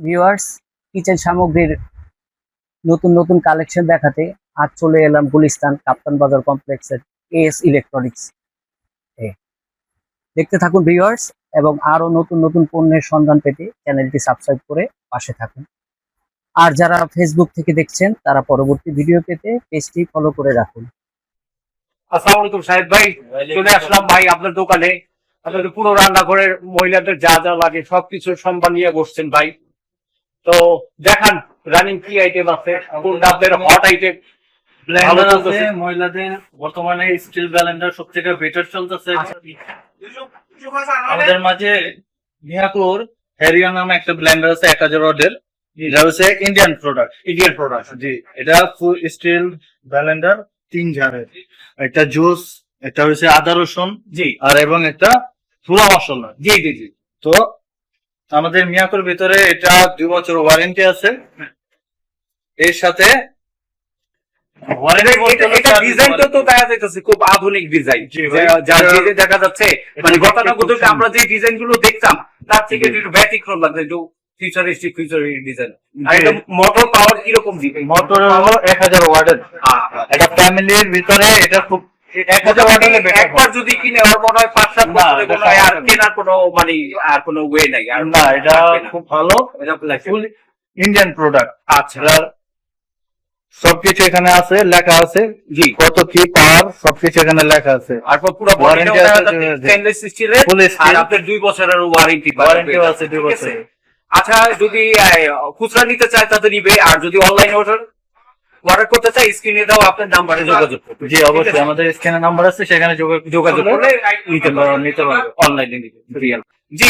Viewers, kitchen সামগ্রীর নতুন নতুন কালেকশন দেখাতে আজ চলে এলাম গুলিস্তান কাপ্তান বাজার কমপ্লেক্সের এস ইলেকট্রনিক্স এ। দেখতে থাকুন ভিউয়ার্স, এবং আরো নতুন নতুন পণ্যের সন্ধান পেতে চ্যানেলটি সাবস্ক্রাইব করে পাশে থাকুন। আর যারা ফেসবুক থেকে দেখছেন তারা পরবর্তী ভিডিও পেতে পেজটি ফলো করে রাখুন। আসসালামু আলাইকুম সাহেব ভাই, চলে আসলাম ভাই আপনার দোকানে। আপনাদের পুরো রান্নাঘরের মহিলাদের যা যা লাগে সবকিছু সম্মান নিয়ে বসছেন ভাই। তো দেখান রানিং কি আইটেম আছে, কোনটা আপনাদের হট আইটেম? ব্লেন্ডার আছে মহিলাদের, বর্তমানে স্টিল ব্লেন্ডার সবথেকে বেটার চলতেছে। আমাদের মাঝে মিয়াকোর হ্যারিয়া নামে একটা ব্লেন্ডার আছে 1000 ওয়াটের, এটা হচ্ছে ইন্ডিয়ান প্রোডাক্ট। জি, এটা ফুল স্টিল ব্লেন্ডার, 3 জারের, একটা জুস, একটা হচ্ছে আদা রসুন, জি, আর এবং একটা পুরা মশলা। জি জি জি। তো আমাদের মিয়াকোর ভিতরে এটা 2 বছর ওয়ারেন্টি আছে। এর সাথে ডিজাইনটা তো দেখা যাইতেছে খুব আধুনিক ডিজাইন, জি ভাই। যার ডিজাইন দেখা যাচ্ছে মানে গতানুগতিক আমরা যে ডিজাইন গুলো দেখতাম তার থেকে একটু ব্যতিক্রম লাগছে, একটু ফিউচারিস্টিক ডিজাইন। আর এটা মোটর পাওয়ার কিরকম দিবে? মোটর হলো 1000 ওয়াটের। এটা ফ্যামিলির ভিতরে এটা খুব 1000 ওয়াটের একবার যদি কিনে ওর মনে হয় 5-7 বছরে কোনো আর কেনার কোনো মানে আর কোনো ওয়ে নাই। আর না, এটা খুব ভালো, এটা ফুল ইন্ডিয়ান প্রোডাক্ট। আচ্ছা, সবকিছু এখানে আছে, লেখা আছে, জি, কত কি পাওয়ার সবকিছু এখানে লেখা আছে। আর পুরো ওয়ারেন্টি আছে, স্টেনলেস স্টিলের, ফুল আর স্টিল, আপনার 2 বছরের ওয়ারেন্টি আছে 2 বছর। আচ্ছা, যদি খুচরা নিতে চায় তাতে নিবে, আর যদি অনলাইন অর্ডার করতে চায় স্ক্রিনে দাও আপনার নাম্বারে যোগাযোগ করবে। জি অবশ্যই, আমাদের স্ক্যানে নাম্বার আছে, সেখানে যোগাযোগ করলে নিতে পারবে, অনলাইনে নিতে। জি,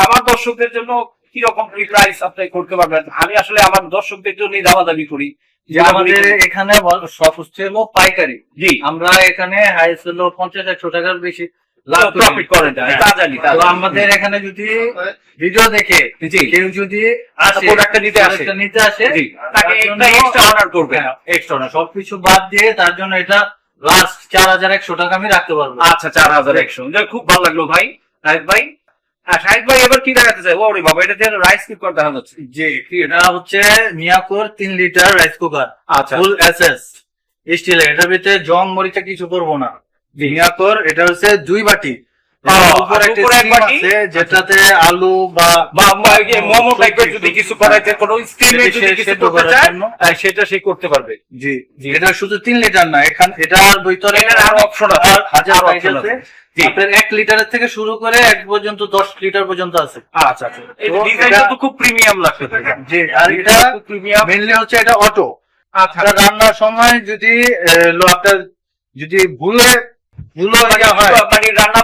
আমার দর্শকদের জন্য কি রকম প্রাইস আপনি করতে পারবেন? আমি আসলে আমার দর্শকদের জন্য দামাদামি করি যে আমাদের এখানে সব হচ্ছে পাইকারি। জি, আমরা এখানে হাইস্ট হলো 50-100 টাকার বেশি লাভ প্রফিট করেন, তা জানি। তো আমাদের এখানে যদি ভিডিও দেখে কেউ যদি প্রোডাক্টটা নিতে আসে, তাকে একটা এক্সট্রা অর্ডার করবে, এক্সট্রা সবকিছু বাদ দিয়ে তার জন্য এটা লাস্ট 4100 টাকা আমি রাখতে পারবো। আচ্ছা, 4100, খুব ভালো লাগলো ভাই। শাহিদ ভাই, শাহিদ ভাই এবার কি দেখাতে চাই? ওরে বাবা, এটা দিয়ে রাইস কুকার দেখা যাচ্ছে। জি, এটা হচ্ছে মিয়াকোর 3 লিটার রাইস কুকার, আচ্ছা, ফুল এসএস স্টিলের। এটার ভিতরে জং মরিচা কিছু করবো না। মিয়াকোর এটা হচ্ছে 2 বাটি, উপরে একটা সিম আছে যেটাতে আলু বা মোমো টাইপের যদি কিছু করাইতে কোনো স্টিমে যদি কিছু করতে চায় সেটা সে করতে পারবে। জি জি, এটা শুধু 3 লিটার না, এখানে এটার ভিতরে আরো অপশন আছে, হাজার অপশন আছে। আপনার 1 লিটারের থেকে শুরু করে 1 পর্যন্ত 10 লিটার পর্যন্ত আছে। আচ্ছা আচ্ছা, এই ডিজাইনটা তো খুব প্রিমিয়াম লাগছে। জি, আর এটা প্রিমিয়াম মেইনলি হচ্ছে এটা অটো। আচ্ছা, রান্নার সময় যদি আপনার যদি ভুলে মানে রান্না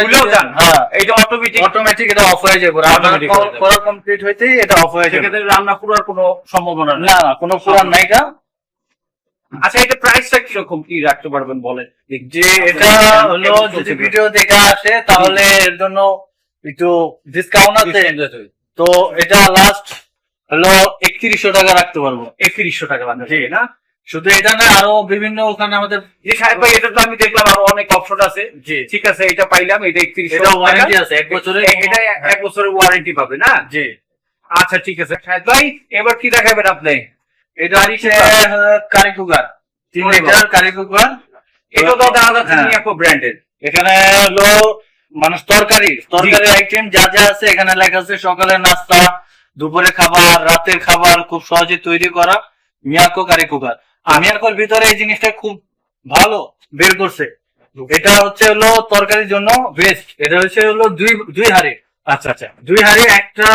ভুলেও যান, হ্যাঁ, এটা অটোমেটিক এটা অফ হয়ে যাবে। রান্না করা কমপ্লিট হইতেই এটা অফ হয়ে যাবে, সেক্ষেত্রে রান্না পুরার কোনো সম্ভাবনা নেই। না কোনো পুরান নাইকা। আচ্ছা, এটা প্রাইসটা কিরকম কি রাখতে পারবেন বলেন? যে এটা হলো যদি ভিডিও দেখে আসে তাহলে এর জন্য একটু ডিসকাউন্ট আছে। তো এটা লাস্ট হলো 3100 টাকা রাখতে পারবো। 3100 টাকা জি না, শুধু এটা না, আরো বিভিন্ন ওখানে আমাদের। জি সাহেব ভাই, এটা তো আমি দেখলাম আরো অনেক অপশন আছে। জি ঠিক আছে, এটা পাইলাম, এটা 3100 এটা ওয়ারেন্টি আছে 1 বছরের। এটা 1 বছরের ওয়ারেন্টি পাবে না? জি আচ্ছা ঠিক আছে সাহেব ভাই, এবার কি দেখাবেন আপনি? এটা হচ্ছে curry cooker, 3 litre curry cooker. এটা তো দেখা যাচ্ছে মিয়াকো ব্র্যান্ডের। এখানে হলো মানুষ তরকারি আইটেম যা যা আছে এখানে লেখা আছে। সকালের নাস্তা, দুপুরে খাবার, রাতের খাবার খুব সহজে তৈরি করা মিয়াকো কারি কুকার। মিয়াকোর ভিতরে এই জিনিসটা খুব ভালো বের করছে। এটা হচ্ছে হলো তরকারির জন্য বেস্ট। এটা হচ্ছে হলো দুই হাঁড়ি। আচ্ছা আচ্ছা, 2 হাঁড়ি, একটা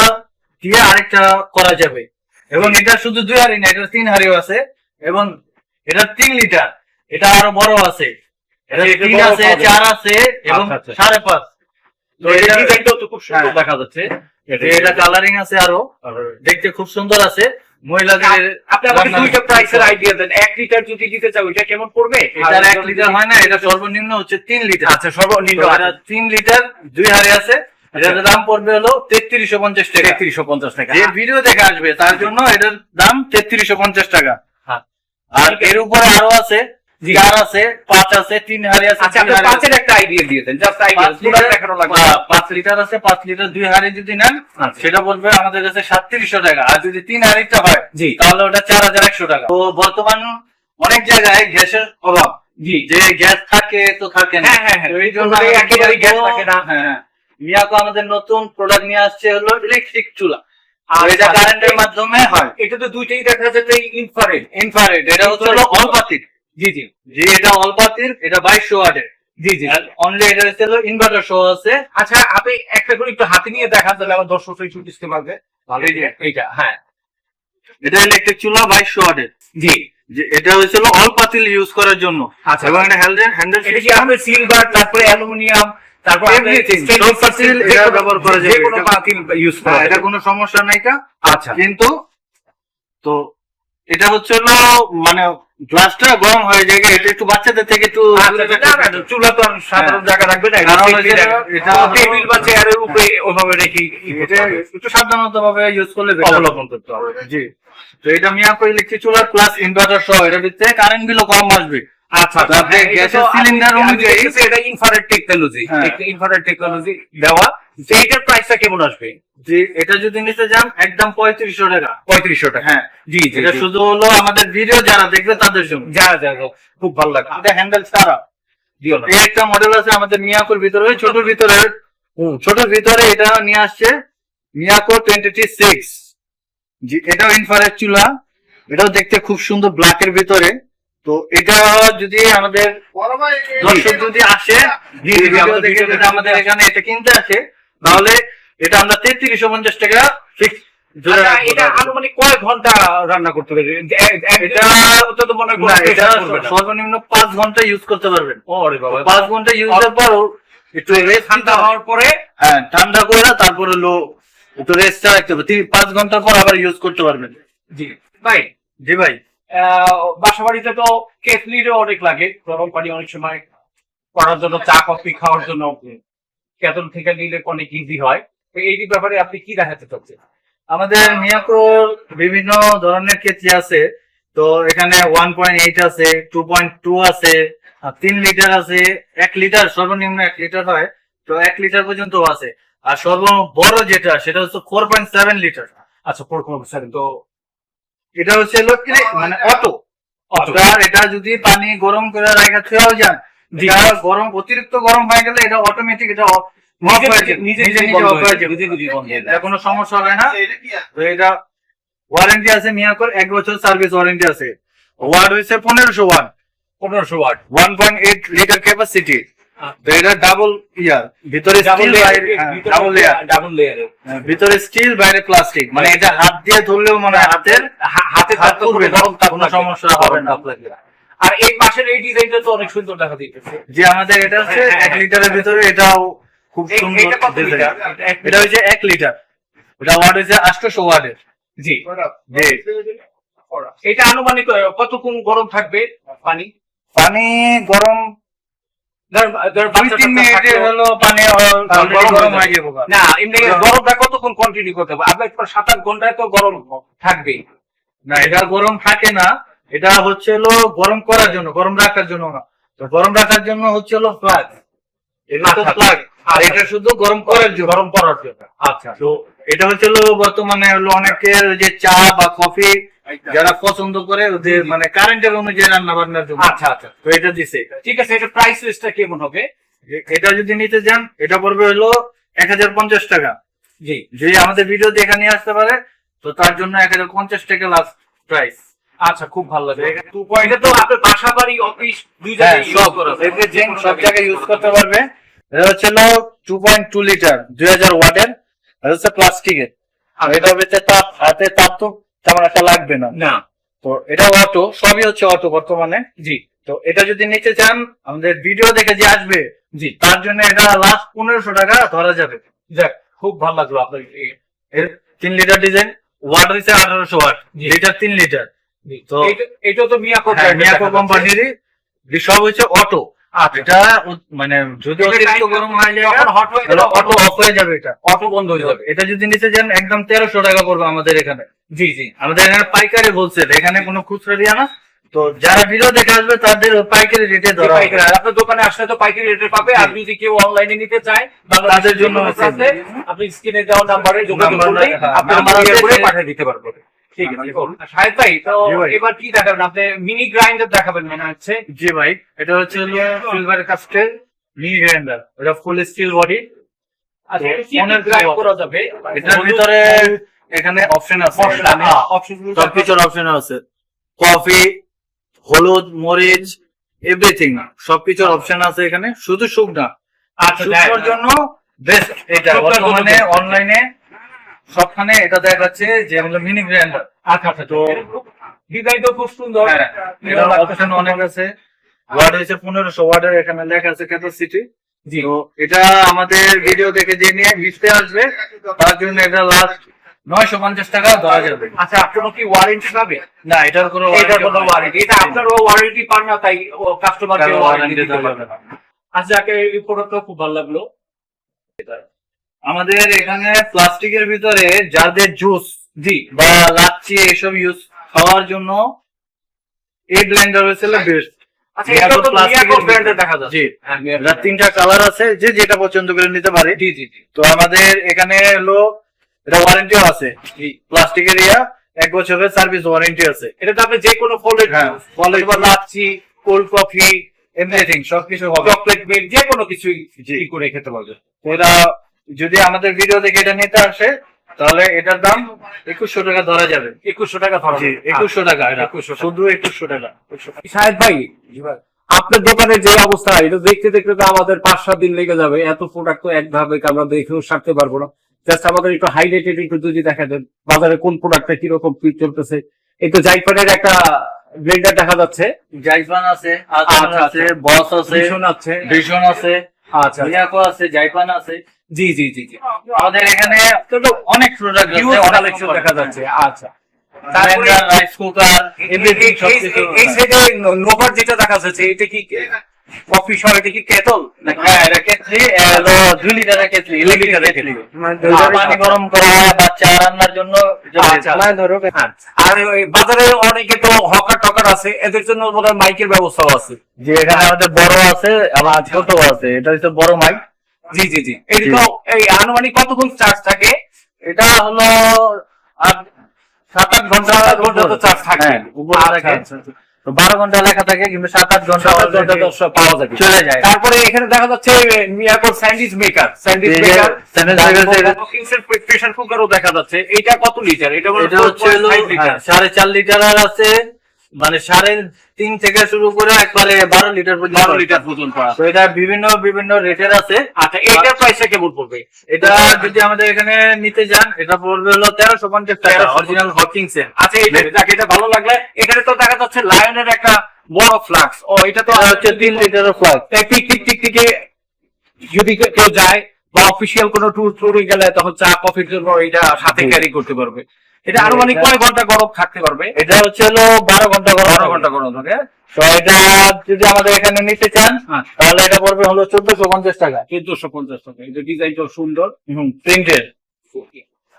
দিয়ে আরেকটা করা যাবে। এবং এটা শুধু 2 হাঁড়ি না, এটা 3 হাঁড়িও আছে। এবং এটা 3 লিটার, এটা আরো বড় আছে, এটা 3 আছে, 4 আছে এবং 5.5। তো এটা ডিজাইনটাও তো খুব সুন্দর দেখা যাচ্ছে। এটা কালারিং আছে, আরো দেখতে খুব সুন্দর আছে। মহিলাদের আপনি আমাকে দুইটা প্রাইসের আইডিয়া দেন। 1 লিটার যদি দিতে চাও এটা কেমন পড়বে? এটা 1 লিটার হয় না, এটা সর্বনিম্ন হচ্ছে 3 লিটার। আচ্ছা, সর্বনিম্ন 3 লিটার 2 হাঁড়ি আছে। এটার দাম পড়বে হলো 3350 টাকা। 3350 টাকা। যে ভিডিও দেখে আসবে তার জন্য এটার দাম 3350 টাকা। আর এর উপরে আরো আছে, জি। 4 আছে, 5 আছে, 3 হাড়ি আছে। আচ্ছা, আপনি 5-এর একটা আইডিয়া দিয়ে দেন, জাস্ট আইডিয়া, 5 লিটার দেখানো লাগবে। 5 লিটার আছে, 5 লিটার 2 হাড়ি যদি নেন আচ্ছা। সেটা পড়বে আমাদের কাছে 3700 টাকা। আর যদি 3 হাড়িটা হয় জি। তাহলে ওটা 4100 টাকা। তো বর্তমান অনেক জায়গায় গ্যাসের অভাব, জি, যে গ্যাস থাকে তো থাকে না। হ্যাঁ, হ্যাঁ, হ্যাঁ। তো এই জন্য ওখানে একেবারে গ্যাস থাকে না। হ্যাঁ, মিয়াকো আমাদের নতুন প্রোডাক্ট নিয়ে আসছে হলো ইলেকট্রিক চুলা। আর আচ্ছা, এটা কারেন্টের মাধ্যমে হয়। এটা তো দুইটাই দেখা যাচ্ছে ইনফ্রারেড। ইনফ্রারেড, এটা হচ্ছে হলো অল্পাতির। জি জি যে এটা অল্পাতির, এটা 2200 ওয়াটের। জি জি। অনলি এটা হচ্ছে হলো ইনভার্টার সহ আছে। আচ্ছা, আপনি একটা করে একটু হাতে নিয়ে দেখান, তাহলে আমার দর্শকরা একটু বুঝতে পারবে। ভালো, এই যে। এইটা, হ্যাঁ। এটা ইলেকট্রিক চুলা 2200 ওয়াটের। জি। যে এটা হচ্ছে হলো অল পাতিল ইউজ করার জন্য। আচ্ছা। এবং এটা হ্যান্ডেল এটা কি আপনার সিলভার, তারপরে অ্যালুমিনিয়াম, তারপর Everything, সব পাতিল এটা ব্যবহার করা যাবে। যে কোনো পাতিল ইউজ করা এটা যাবে। কোনো সমস্যা নাই কা। আচ্ছা। কিন্তু তো এটা হচ্ছে হলো মানে গ্লাসটা গরম হয়ে যায়, এটা একটু বাচ্চাদের থেকে একটু আচ্ছা, না, না, না, চুলা তো আর সাধারণ জায়গা রাখবে না, কারণ এটা টেবিল বা চেয়ারের উপরে ওভাবে রেখে এটা একটু সাবধানতা ভাবে ইউজ করলে better। অবলম্বন করতে হবে। জি। তো এটা মিয়াকো ইলেকট্রিক চুলার প্লাস ইনভার্টার সহ, এটা ভিতরে কারেন্ট বিলও কম আসবে। আচ্ছা, তো আপনি গ্যাসের সিলিন্ডার অনুযায়ী এটা ইনফ্রারেড টেকনোলজি, হ্যাঁ। ইনফ্রারেড টেকনোলজি দেওয়া। তো এইটার প্রাইসটা কেমন আসবে? যে এটা যদি নিতে যান একদম 3500 টাকা। 3500 টাকা। হ্যাঁ, জি জি। এটা শুধু হলো আমাদের ভিডিও যারা দেখবে তাদের জন্য। যারা যারা খুব ভালো লাগে। এটা হ্যান্ডেল ছাড়া দিও না। এই একটা মডেল আছে আমাদের মিয়াকোর ভিতরে, ছোটর ভিতরে। ছোটর ভিতরে এটা নিয়ে আসছে মিয়াকো 26। জি, এটাও ইনফ্রারেড চুলা, এটাও দেখতে খুব সুন্দর ব্ল্যাকের ভিতরে। তো এটা যদি আমাদের দর্শক যদি আসে, জি, জি, ভিডিও আমাদের দেখে ভিডিও যদি আমাদের এখানে এটা কিনতে আসে, তাহলে এটা আমরা 3350 টাকা ফিক্স। আচ্ছা, এটা আনুমানিক কয় ঘন্টা রান্না করতে পারবে? এটা তো মনে না, এটা সর্বনিম্ন 5 ঘন্টা ইউজ করতে পারবেন। ওরে বাবা, 5 ঘন্টা ইউজের পর একটু রেস্ট ঠান্ডা হওয়ার পরে হ্যাঁ, ঠান্ডা করে তারপর হলো একটু রেস্ট রাখতে হবে। 5 ঘন্টার পর আবার ইউজ করতে পারবেন। জি ভাই। জি ভাই। বাসা বাড়িতে তো কেটলিরও অনেক লাগে, গরম পানি অনেক সময় করার জন্য, চা কফি খাওয়ার জন্য কেটল থেকে নিলে অনেক ইজি হয়। তো এই ব্যাপারে আপনি কি দেখাতে চাচ্ছেন? আমাদের মিয়াকো বিভিন্ন ধরনের কেটলি আছে। তো এখানে 1.8 আছে, 2.2 আছে, 3 লিটার আছে, 1 লিটার, সর্বনিম্ন 1 লিটার হয়। তো 1 লিটার পর্যন্ত আছে। আর সর্ববড় যেটা সেটা হচ্ছে 4.7 লিটার। আচ্ছা, 4.7। তো এটা হচ্ছে হলো মানে অটো। এটা যদি পানি গরম করে রাখা থেকেও যান, এটা গরম অতিরিক্ত গরম হয়ে গেলে এটা অটোমেটিক এটা নিজে এটা কোনো সমস্যা হবে না। তো এটা ওয়ারেন্টি আছে মিয়াকোর, 1 বছর সার্ভিস ওয়ারেন্টি আছে। ওয়াট হচ্ছে 1500 ওয়াট, 1500 ওয়াট, 1.8 লিটার ক্যাপাসিটি। তো এটা ডাবল ইয়ার, ভিতরে steel, double layer, double layer, ভিতরে স্টিল, বাইরে প্লাস্টিক। মানে এটা হাত দিয়ে ধরলেও মানে হাতে হাত পুড়বে না, কোনো সমস্যা হবে না। আর এই পাশের এই ডিজাইনটা তো অনেক সুন্দর দেখা দিতেছে। যে আমাদের এটা হচ্ছে 1 লিটারের ভিতরে, এটাও খুব সুন্দর এটা কত design। লিটার? এটা হচ্ছে 1 লিটার, এটা ওয়াট হচ্ছে 800 ওয়াটের। জি। জি। এটা আনুমানিক কতক্ষণ গরম থাকবে পানি? পানি গরম 2-3 মিনিটে হলো পানি গরম হয়ে যাবে। না, এমনি গরমটা কতক্ষণ কন্টিনিউ করতে হবে? আপনার 7-8 ঘন্টায় তো গরম থাকবেই। না, এটা গরম থাকে না, এটা হচ্ছে হলো গরম করার জন্য, গরম রাখার জন্য না। তো গরম রাখার জন্য হচ্ছে হলো প্লাগ, এটা তো প্লাগ। আর এটা শুধু গরম করার জন্য, গরম করার জন্য। আচ্ছা। তো এটা হচ্ছে হলো বর্তমানে হলো অনেকের যে চা বা কফি যারা পছন্দ করে ওদের মানে কারেন্টের অনুযায়ী রান্না বান্নার জন্য। আচ্ছা আচ্ছা, তো এটা দিছে। ঠিক আছে। এটা প্রাইস লিস্টটা কেমন হবে? এটা যদি নিতে যান এটা পড়বে হলো 1050 টাকা। জি। যদি আমাদের ভিডিও দেখে নিয়ে আসতে পারে তো তার জন্য 1050 টাকা লাস্ট প্রাইস। আচ্ছা, খুব ভালো লাগে। এটা তো আপনার বাসা বাড়ি, অফিস দুই জায়গায় ইউজ করা যায়, সব জায়গায় ইউজ করতে পারবে। এটা হচ্ছে হলো 2.2 লিটার 2000 ওয়াটের, এটা হচ্ছে প্লাস্টিকের। আর এটা হচ্ছে তাপ, হাতে তাপ তো তেমন একটা লাগবে না। না। তো এটা অটো, সবই হচ্ছে অটো বর্তমানে। জি। তো এটা যদি নিতে চান আমাদের ভিডিও দেখে যে আসবে, জি, তার জন্য এটা লাস্ট 1500 টাকা ধরা যাবে। যাক, খুব ভালো লাগলো আপনার এর 3 লিটার ডিজাইন, ওয়াট হচ্ছে 1800 ওয়াট, লিটার 3 লিটার। তো এটা তো মিয়াকো মিয়াকো কোম্পানির সব হচ্ছে অটো। এটা মানে যদি অতিরিক্ত গরম হয়ে যায় হট হয়ে গেলে অটো অফ হয়ে যাবে, এটা অটো বন্ধ হয়ে যাবে। এটা যদি নিতে চান একদম 1300 টাকা পড়বে আমাদের এখানে। জি জি। আমাদের এখানে পাইকারি হোলসেল, এখানে কোনো খুচরা দিয়া না, তো যারা ভিডিও দেখে আসবে তাদের পাইকারি রেটে ধরা হবে। পাইকারি, আর আপনার দোকানে আসলে তো পাইকারি রেটে পাবে। আর যদি কেউ অনলাইনে নিতে চায় তাদের জন্য আছে, আপনি স্ক্রিনে দেওয়া নাম্বারে যোগাযোগ নাম্বার করলেই আপনার নাম্বার কুরিয়ার আছে, করে পাঠিয়ে দিতে পারবো। ঠিক আছে। শাহেদ ভাই, তো জি ভাই। এবার কি দেখাবেন? আপনি মিনি গ্রাইন্ডার দেখাবেন মনে হচ্ছে। জি ভাই, এটা হচ্ছে সিলভার কাস্টের মিনি গ্রাইন্ডার, এটা ফুল স্টিল বডি। আচ্ছা, তো এটা কি অনেক গ্রাইন্ড করা যাবে? এটার ভিতরে এখানে অপশন আছে, মশলা, অপশনগুলো সবকিছুর অপশন আছে, কফি, হলুদ, মরিচ, এভরিথিং সবকিছুর অপশন আছে এখানে। শুধু শুকনা, আচ্ছা, শুকনোর জন্য বেস্ট এটা। শুকনোর জন্য বর্তমানে best। অনলাইনে সবখানে এটা দেখা যাচ্ছে যে হলো মিনি গ্রাইন্ডার। আচ্ছা আচ্ছা, তো ডিজাইন তো খুব সুন্দর। এটার অপশন অনেক আছে। ওয়াট হচ্ছে 1500 ওয়াটের, এখানে লেখা আছে ক্যাপাসিটি। জি, তো এটা আমাদের ভিডিও দেখে যে নিয়ে লিখতে আসবে তার জন্য এটা লাস্ট 950 টাকা ধরা যাবে। আচ্ছা, আপনার কি ওয়ারেন্টি পাবে? না, এটার কোনো এটার কোনো ওয়ারেন্টি, এটা আপনার ওয়ারেন্টি পান না, তাই কাস্টমারকে ওয়ারেন্টি দিতে পারবে না। আচ্ছা, এই প্রোডাক্টটা খুব ভালো লাগলো। আমাদের এখানে প্লাস্টিকের ভিতরে যাদের জুস জি, বা লাচ্ছি এসব ইউজ খাওয়ার জন্য এই ব্লেন্ডার হচ্ছে বেস্ট। আচ্ছা, এটা তো মিয়াকো ব্র্যান্ডের দেখা যাচ্ছে। জি, এটার 3টা কালার আছে, যে যেটা পছন্দ করে নিতে পারে। জি জি জি। তো আমাদের এখানে হলো এটা ওয়ারেন্টিও আছে, প্লাস্টিকের 1 বছরের সার্ভিস ওয়ারেন্টি আছে। এটাতে আপনি যে কোনো ফলের হ্যাঁ, ফলের বা লাচ্ছি, কোল্ড কফি, এভরিথিং সবকিছু হবে। চকলেট মিল্ক, যে কোনো কিছুই ই করে খেতে পারবে। তো এটা যদি আমাদের ভিডিও দেখে এটা নিতে আসে তাহলে এটার দাম 2100 টাকা ধরা যাবে। 2100 টাকা ধরা জি, যাবে। 2100 টাকা, এটা 2100 টাকা। শুধু 2100 টাকা। শাহেদ ভাই, আপনার দোকানের যে অবস্থা, এটা দেখতে দেখতে তো আমাদের 5-7 দিন লেগে যাবে। এত প্রোডাক্ট তো একভাবে আমরা দেখেও সারতে পারবো না। জাস্ট আমাদের একটু হাইলাইটেড একটু যদি দেখা দেন, বাজারে কোন প্রোডাক্টটা কিরকম কি চলতেছে। এই তো জাইপানের একটা ব্লেন্ডার দেখা যাচ্ছে, জাইপান আছে, আচার আচ্ছা, আছে, বস আছে, ভীষণ আছে। ভিশন আছে, আচ্ছা, মিয়াকো আছে, জাইপান আছে। জি জি জি জি, আমাদের এখানে অনেক প্রোডাক্ট আছে, হিউজ অনেক কালেকশন দেখা যাচ্ছে। আচ্ছা, তারপরে ব্লেন্ডার, রাইস কুকার, এভরিথিং সবকিছু। এই সাইডে নোভার যেটা দেখা যাচ্ছে, এটা কি কফি সহ, এটা কি কেটল? হ্যাঁ, এটা কেটলি, হলো 2 লিটারের কেটলি, 2 লিটারের কেটলি। কেটলি। পানি গরম করা বা চা রান্নার জন্য আচ্ছা, আর ওই বাজারে অনেকে তো হকার টকার আছে, এদের জন্য বোধহয় মাইকের ব্যবস্থাও আছে। যে এখানে আমাদের বড় আছে আবার ছোট আছে। এটা হচ্ছে বড় মাইক। জি জি জি, এটা তো এই আনুমানিক কতক্ষণ চার্জ থাকে? এটা হলো 7-8 ঘন্টা ঘন্টা তো চার্জ থাকে। হ্যাঁ, উপরে আচ্ছা, থাকে। আচ্ছা, আচ্ছা। তো 12 ঘন্টা লেখা থাকে, কিন্তু 7-8 ঘন্টা 7-8 ঘন্টা পাওয়া যাবে, চলে যায়। তারপরে এখানে দেখা যাচ্ছে মিয়াকোর স্যান্ডউইচ মেকার, এই যে স্যান্ডউইচ মেকার, প্রেসার কুকারও দেখা যাচ্ছে। এটা কত লিটার? এটা এটা হচ্ছে হলো 4.5 লিটার আছে, মানে 3.5 থেকে শুরু করে একবারে 12 লিটার পর্যন্ত। 12 লিটার পর্যন্ত আছে। তো এটা বিভিন্ন বিভিন্ন রেটের আছে। আচ্ছা, এইটার প্রাইসটা কেমন পড়বে? এটা যদি আমাদের এখানে নিতে যান, এটা পড়বে হলো 1350 টাকা, অরিজিনাল হকিংস এর। আচ্ছা, এটা ভালো লাগলে। এখানে তো দেখা যাচ্ছে লায়নের একটা বড় ফ্লাক্স। ও, এটা তো এটা হচ্ছে 3 লিটারের ফ্লাস্ক। টিক টিক টিক টিকে যদি কেউ যায় বা অফিসিয়াল কোনো ট্যুরে গেলে, তখন চা কফির জন্য এটা সাথে ক্যারি করতে পারবে। এটা আনুমানিক কয় ঘন্টা গরম থাকতে পারবে? এটা হচ্ছে হলো 12 ঘন্টা গরম। 12 ঘন্টা গরম থাকে। তো এটা যদি আমাদের এখানে নিতে চান তাহলে এটা পড়বে হলো 1450 টাকা। 1450 টাকা। এটা ডিজাইনটা সুন্দর, প্রিন্টের।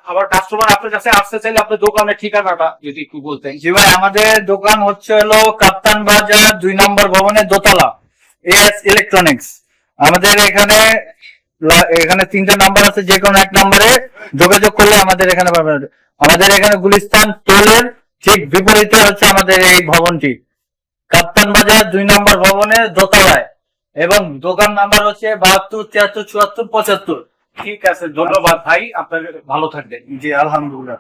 আবার কাস্টমার আপনার কাছে আসতে চাইলে আপনার দোকানের ঠিকানাটা যদি একটু বলতেন। জি ভাই, আমাদের দোকান হচ্ছে হলো কাপ্তান বাজার 2 নম্বর ভবনের দোতলা, এস ইলেকট্রনিক্স। আমাদের এখানে 3টা নাম্বার আছে, যে কোনো এক নম্বরে যোগাযোগ করলে আমাদের এখানে পাবেন। আমাদের এখানে গুলিস্তান টোলের ঠিক বিপরীতে হচ্ছে আমাদের এই ভবনটি, কাপ্তান বাজার 2 নম্বর ভবনের দোতলায়, এবং দোকান নাম্বার হচ্ছে 72 73 74 75। ঠিক আছে, ধন্যবাদ ভাই, আপনার ভালো থাকবেন। জি, আলহামদুলিল্লাহ।